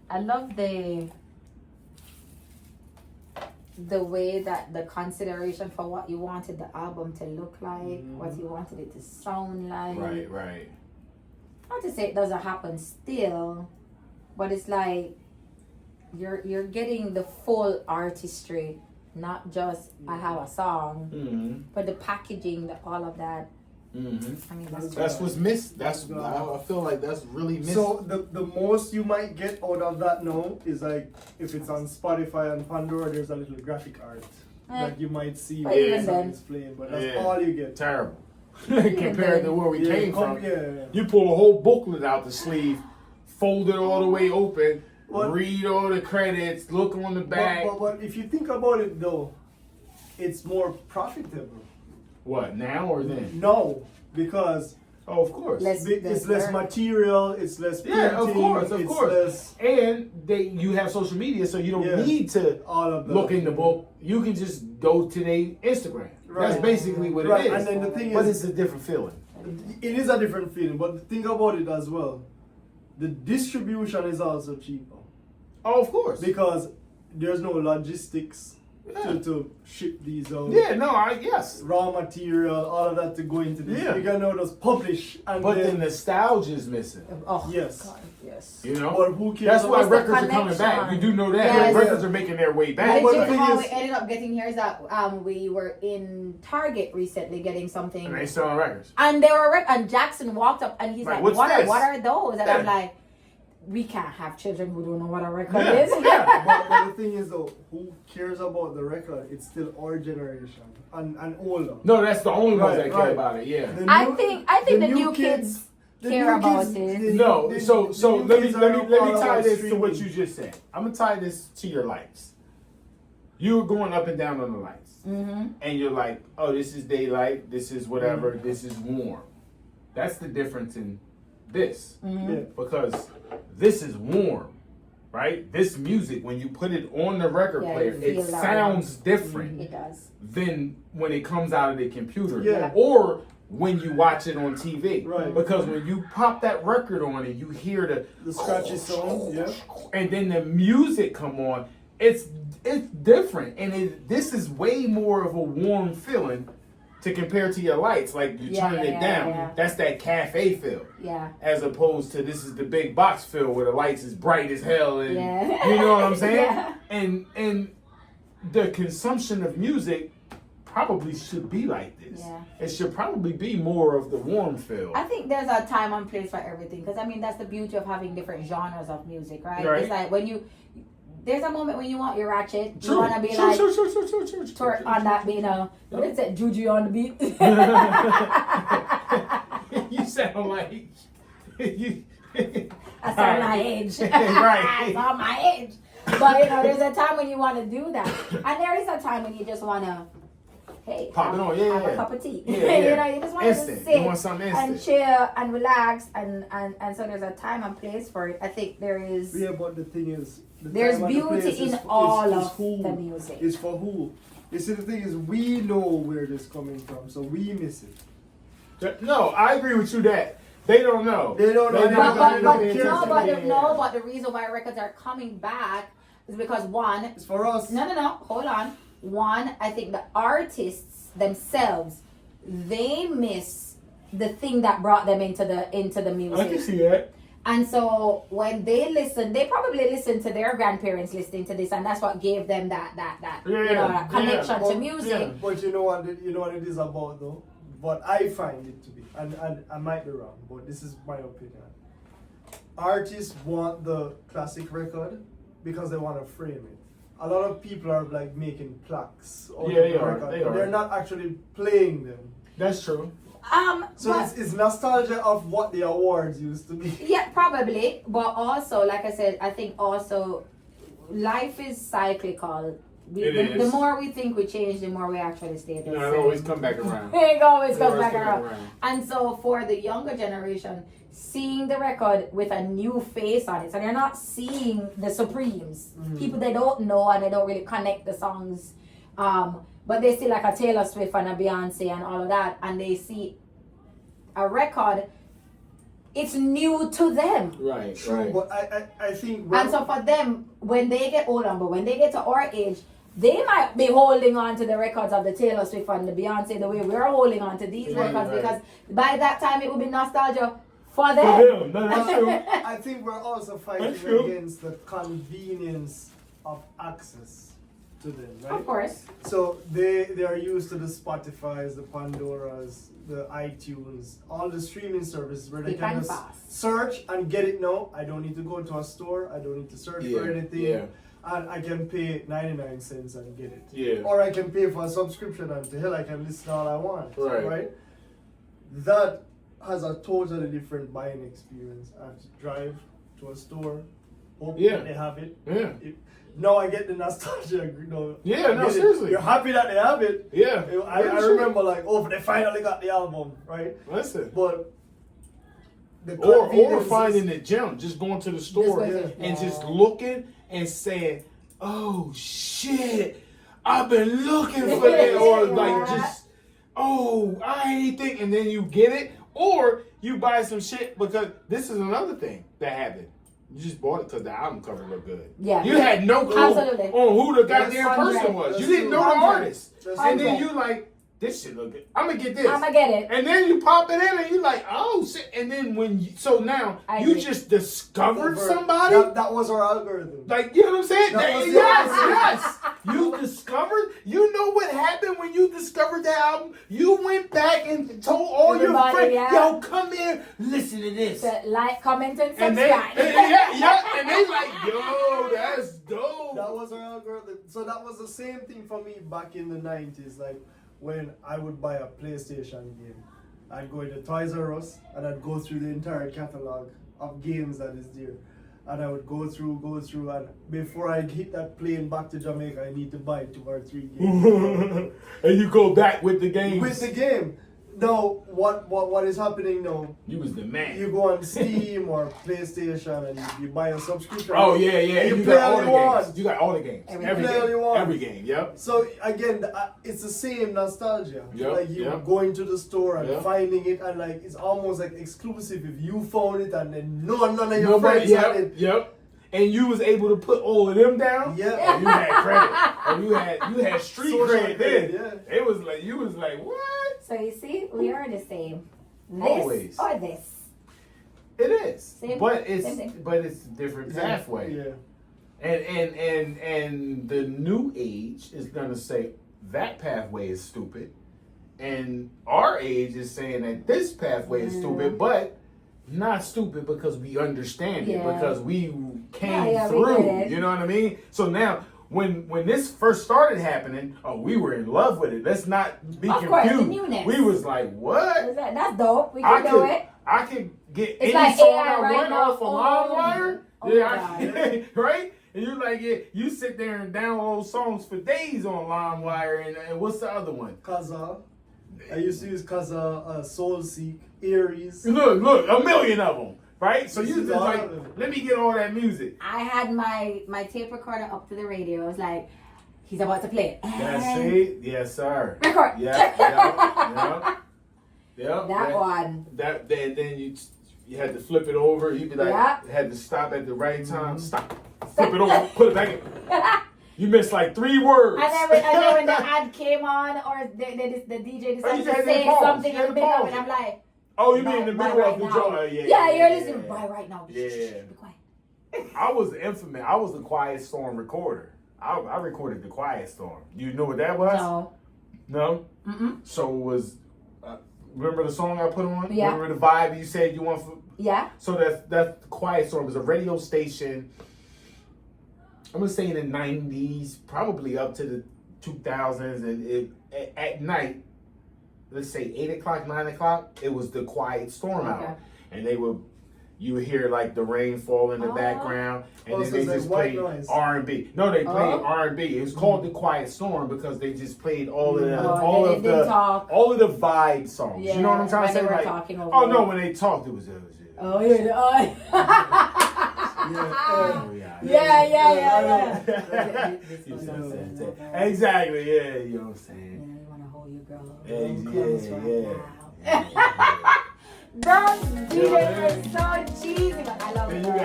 I love the way that the consideration for what you wanted the album to look like, what you wanted it to sound like. Right. Not to say it doesn't happen still, but it's like you're getting the full artistry, not just I have a song, but the packaging, all of that. I mean, that's what's missed. I feel like that's really missed. So the most you might get out of that now is like if it's on Spotify and Pandora, there's a little graphic art that you might see when the song is playing, but that's all you get. Terrible. Compared to where we came from. Yeah. You pull a whole booklet out the sleeve, fold it all the way open, read all the credits, look on the back. But if you think about it though, it's more profitable. What, now or then? No, because of course. It's less material, it's less printing, of course. less... And you have social media, so you don't need to look in the book. You can just go to their Instagram. Right. That's basically what it is. And then the thing but it's a different feeling. It is a different feeling, but think about it as well. The distribution is also cheaper. Oh, of course. Because there's no logistics to ship these out. Yes. Raw material, all of that to go into this. You can now just publish. And but the nostalgia is missing. Oh, yes. God, yes. You know? But who cares? That's why records are coming back. You do know that. Yes. Records are making their way back. How we ended up getting here is that we were in Target recently getting something. And they selling records. And they were and Jackson walked up and he's like, what are those? And I'm like, we can't have children who don't know what a record is. But the thing is though, who cares about the record? It's still our generation and older. No, that's the only ones that care about it. Yeah. I think the new kids care about it. No, so let me tie this to what you just said. I'm gonna tie this to your lights. You were going up and down on the lights, and you're like, oh, this is daylight, this is whatever, this is warm. That's the difference in this, because this is warm, right? This music, when you put it on the record player, it sounds different It does. than when it comes out of the computer, Yeah. or when you watch it on TV. Right. Because when you pop that record on and you hear the scratchy sound, and then the music come on, it's different, and this is way more of a warm feeling to compare to your lights. Like you turn it down, that's that cafe feel. Yeah. As opposed to this is the big box feel where the lights is bright as hell, and you know what I'm saying? And the consumption of music probably should be like this. Yeah. It should probably be more of the warm feel. I think there's a time and place for everything, because I mean that's the beauty of having different genres of music, right? It's like when there's a moment when you want your ratchet, you want to be twerk on that beat, but it's a juju on the beat. You sound like you. That's on my age. Right. That's on my age. But there's a time when you want to do that, and there is a time when you just want to, hey, pop it on, have a cup of tea. You just want to sit and chill and relax, and so there's a time and place for it. I think there is. Yeah, but the thing is, there's beauty in all of the music. It's for who. You see, the thing is, we know where this is coming from, so we miss it. No, I agree with you that they don't know. They don't know. But the reason why records are coming back is because one, it's for us. No, hold on. One, I think the artists themselves, they miss the thing that brought them into the music. I can see that. And so when they listen, they probably listen to their grandparents listening to this, and that's what gave them that connection to music. Yeah. But you know what it is about though? What I find it to be, and I might be wrong, but this is my opinion. Artists want the classic record because they want to frame it. A lot of people are like making plaques on the record, but they're not actually playing them. That's true. So it's nostalgia of what the awards used to be. Yeah, probably. But also, like I said, I think also life is cyclical. The more we think we change, the more we actually stay the same. It always come back around. It always comes back around. And so for the younger generation, seeing the record with a new face on it, so they're not seeing the Supremes, people they don't know and they don't really connect the songs. But they see like a Taylor Swift and a Beyonce and all of that, and they see a record it's new to them. Right. True, Right. but I think. And so for them, when they get older, but when they get to our age, they might be holding on to the records of the Taylor Swift and the Beyonce the way we're holding on to these records because by that time it will be nostalgia for them. For them. No, that's true. I think we're also fighting against the convenience of access to them, right? Of course. So they are used to the Spotify's, the Pandoras, the iTunes, all the streaming services where they can just search and get it now. I don't need to go to a store. I don't need to search for anything. Yeah. And I can pay 99 cents and get it. Yeah. Or I can pay for a subscription and to hell I can listen all I want. Right. That has a totally different buying experience. I have to drive to a store, hope that they have it. Yeah. Now I get the nostalgia, Yeah, no, seriously. You're happy that they have it. Yeah. I remember like, they finally got the album, right? Listen. But or finding the gem, just going to the store and just looking and saying, "Oh shit, I've been looking for that," or like just, "Oh, I ain't think," and then you get it, or you buy some shit because this is another thing that happened. You just bought it because the album cover looked good. Yeah. You had no clue on who the goddamn person was. You didn't know the artist, and then you like, this shit look good. I'm gonna get this. I'm gonna get it. And then you pop it in and you like, oh shit. And then now you just discovered somebody. That was our algorithm. Like, you know what I'm saying? Yes. You discovered, you know what happened when you discovered that album? You went back and told all your friends, yo, come here, listen to this. So like, comment, and subscribe. And they like, yo, that's dope. That was our algorithm. So that was the same thing for me back in the 90s. Like, when I would buy a PlayStation game, I'd go into Toys R Us and I'd go through the entire catalog of games that is there. And I would go through, and before I hit that plane back to Jamaica, I need to buy 2 or 3 games. And you go back with the games. With the game. Now, what is happening now? You was the man. You go on Steam or PlayStation and you buy a subscription. Oh yeah. You play all you want. You got all the games. Every game. Yep. So again, it's the same nostalgia. Yep. Like you going to the store and finding it, and like it's almost like exclusive if you found it and then none of your friends had it. Yep. And you was able to put all of them down. Yeah. Or you had credit. Or you had street credit then. Yeah. It was like you was like, what? So you see, we are the same. This Always. or this. It is. Same, but it's same a different pathway. Yeah. And the new age is gonna say that pathway is stupid. And our age is saying that this pathway is stupid, but not stupid because we understand it, because we came through. You know what I mean? So now when this first started happening, we were in love with it. Let's not be confused. Course, the newness. We was like, what? That's dope. We can do it. I could get It's any like song AI I right want now. off of LimeWire. Oh Right? And you're like, you sit there and download songs for days on LimeWire. And what's the other one? Kaza. I used to use Kaza, Soul Seek, Aries. Look, a million of them. Right? So you just all like, of them. let me get all that music. I had my tape recorder up to the radio. I was like, he's about to play it. That's it. Yes, sir. Record. Yeah. That one. Then you had to flip it over. You'd be like, had to stop at the right time. Stop. Flip it over. Put it back in. You missed like 3 words. And then when the ad came on, or the DJ decided to say something in the middle of it, I'm like, oh, you mean in the middle of the joint? Yeah, you're listening. Buy right now. Yeah. Be quiet. I was infamous. I was the Quiet Storm recorder. I recorded the Quiet Storm. You know what that was? No? Mm-mm. So it was, remember the song I put on? Yeah. Remember the vibe you said you want for? Yeah. So that's the Quiet Storm. It was a radio station, I'm going to say in the 90s, probably up to the 2000s. And at night, let's say 8 o'clock, 9 o'clock, it was the Quiet Storm hour. And you would hear like the rain fall in the background, and then they just played R&B. No, they played R&B. It was called the Quiet Storm because they just played all of the vibe songs. Yeah, you know what I'm trying to say? Like, talking over when they talked, it was. Oh yeah. Yeah. Exactly. Yeah, you know what I'm saying. Yeah, you want to hold your girl. Yeah. Those videos are so cheesy, but I love And it. you got